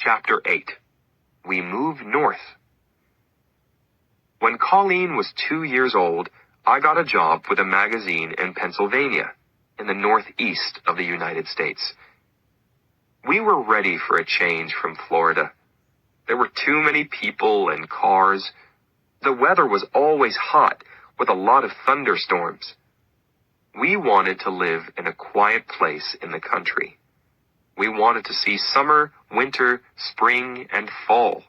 Chapter 8. We Move North. When Colleen was 2 years old, I got a job with a magazine in Pennsylvania, in the northeast of the United States. We were ready for a change from Florida. There were too many people and cars. The weather was always hot, with a lot of thunderstorms. We wanted to live in a quiet place in the country. We wanted to see summer, winter, spring, and fall.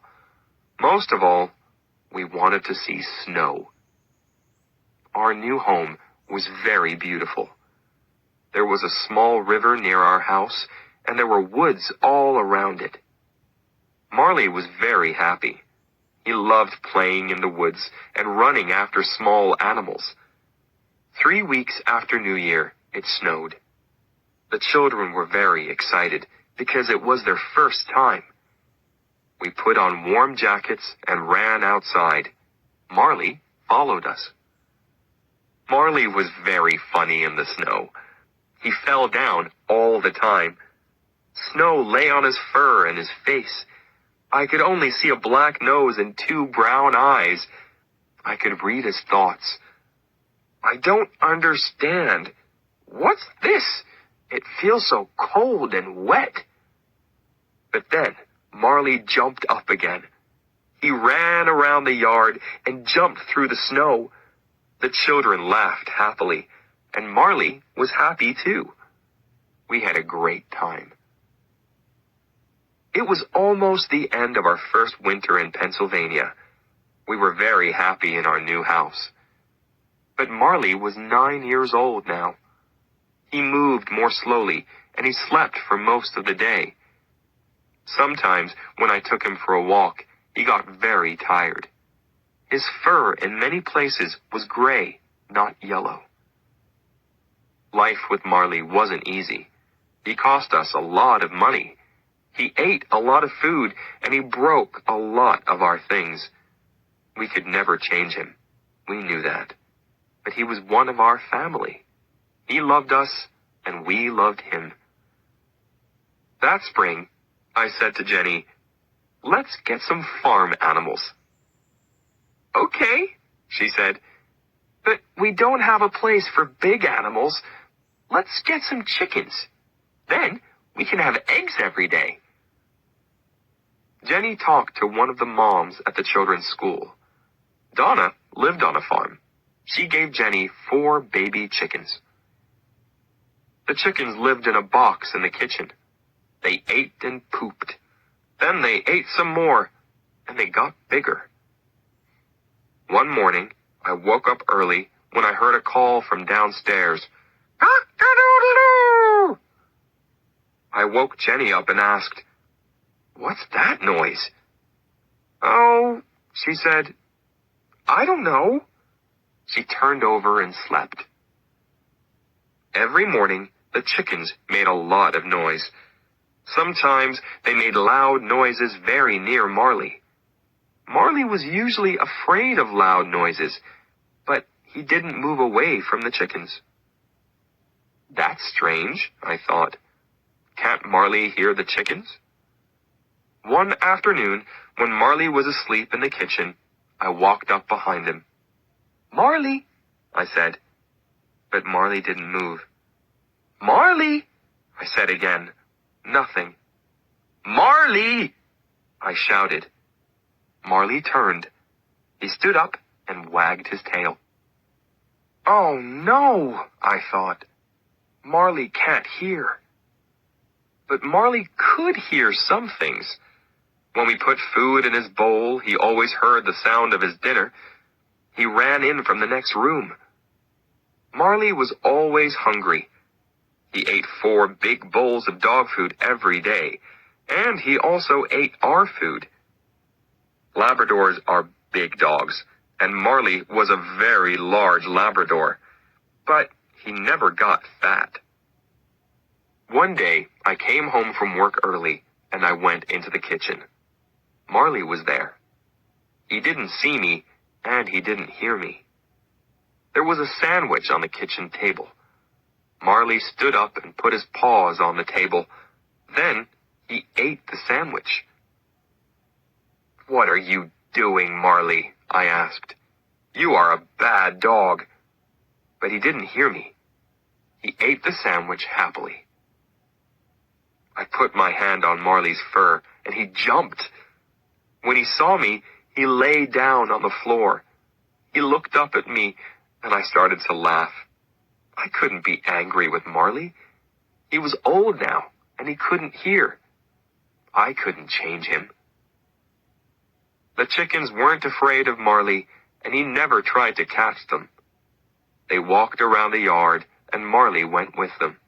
Most of all, we wanted to see snow. Our new home was very beautiful. There was a small river near our house, and there were woods all around it. Marley was very happy. He loved playing in the woods and running after small animals. 3 weeks after New Year, it snowed. The children were very excited because it was their first time. We put on warm jackets and ran outside. Marley followed us. Marley was very funny in the snow. He fell down all the time. Snow lay on his fur and his face. I could only see a black nose and 2 brown eyes. I could read his thoughts. I don't understand. What's this? It feels so cold and wet. But then Marley jumped up again. He ran around the yard and jumped through the snow. The children laughed happily, and Marley was happy too. We had a great time. It was almost the end of our first winter in Pennsylvania. We were very happy in our new house. But Marley was 9 years old now. He moved more slowly, and he slept for most of the day. Sometimes, when I took him for a walk, he got very tired. His fur in many places was gray, not yellow. Life with Marley wasn't easy. He cost us a lot of money. He ate a lot of food, and he broke a lot of our things. We could never change him. We knew that. But he was one of our family. He loved us, and we loved him. That spring, I said to Jenny, "Let's get some farm animals." "Okay," she said, "but we don't have a place for big animals. Let's get some chickens. Then we can have eggs every day." Jenny talked to one of the moms at the children's school. Donna lived on a farm. She gave Jenny 4 baby chickens. The chickens lived in a box in the kitchen. They ate and pooped. Then they ate some more, and they got bigger. One morning, I woke up early when I heard a call from downstairs. "Cock-a-doodle-doo!" I woke Jenny up and asked, "What's that noise?" "Oh," she said, "I don't know." She turned over and slept. Every morning, the chickens made a lot of noise. Sometimes they made loud noises very near Marley. Marley was usually afraid of loud noises, but he didn't move away from the chickens. That's strange, I thought. Can't Marley hear the chickens? One afternoon, when Marley was asleep in the kitchen, I walked up behind him. "Marley," I said, but Marley didn't move. "Marley," I said again. Nothing. "Marley!" I shouted. Marley turned. He stood up and wagged his tail. Oh no, I thought. Marley can't hear. But Marley could hear some things. When we put food in his bowl, he always heard the sound of his dinner. He ran in from the next room. Marley was always hungry. He ate 4 big bowls of dog food every day, and he also ate our food. Labradors are big dogs, and Marley was a very large Labrador, but he never got fat. One day, I came home from work early, and I went into the kitchen. Marley was there. He didn't see me, and he didn't hear me. There was a sandwich on the kitchen table. Marley stood up and put his paws on the table. Then he ate the sandwich. "What are you doing, Marley?" I asked. "You are a bad dog." But he didn't hear me. He ate the sandwich happily. I put my hand on Marley's fur, and he jumped. When he saw me, he lay down on the floor. He looked up at me, and I started to laugh. I couldn't be angry with Marley. He was old now, and he couldn't hear. I couldn't change him. The chickens weren't afraid of Marley, and he never tried to catch them. They walked around the yard, and Marley went with them.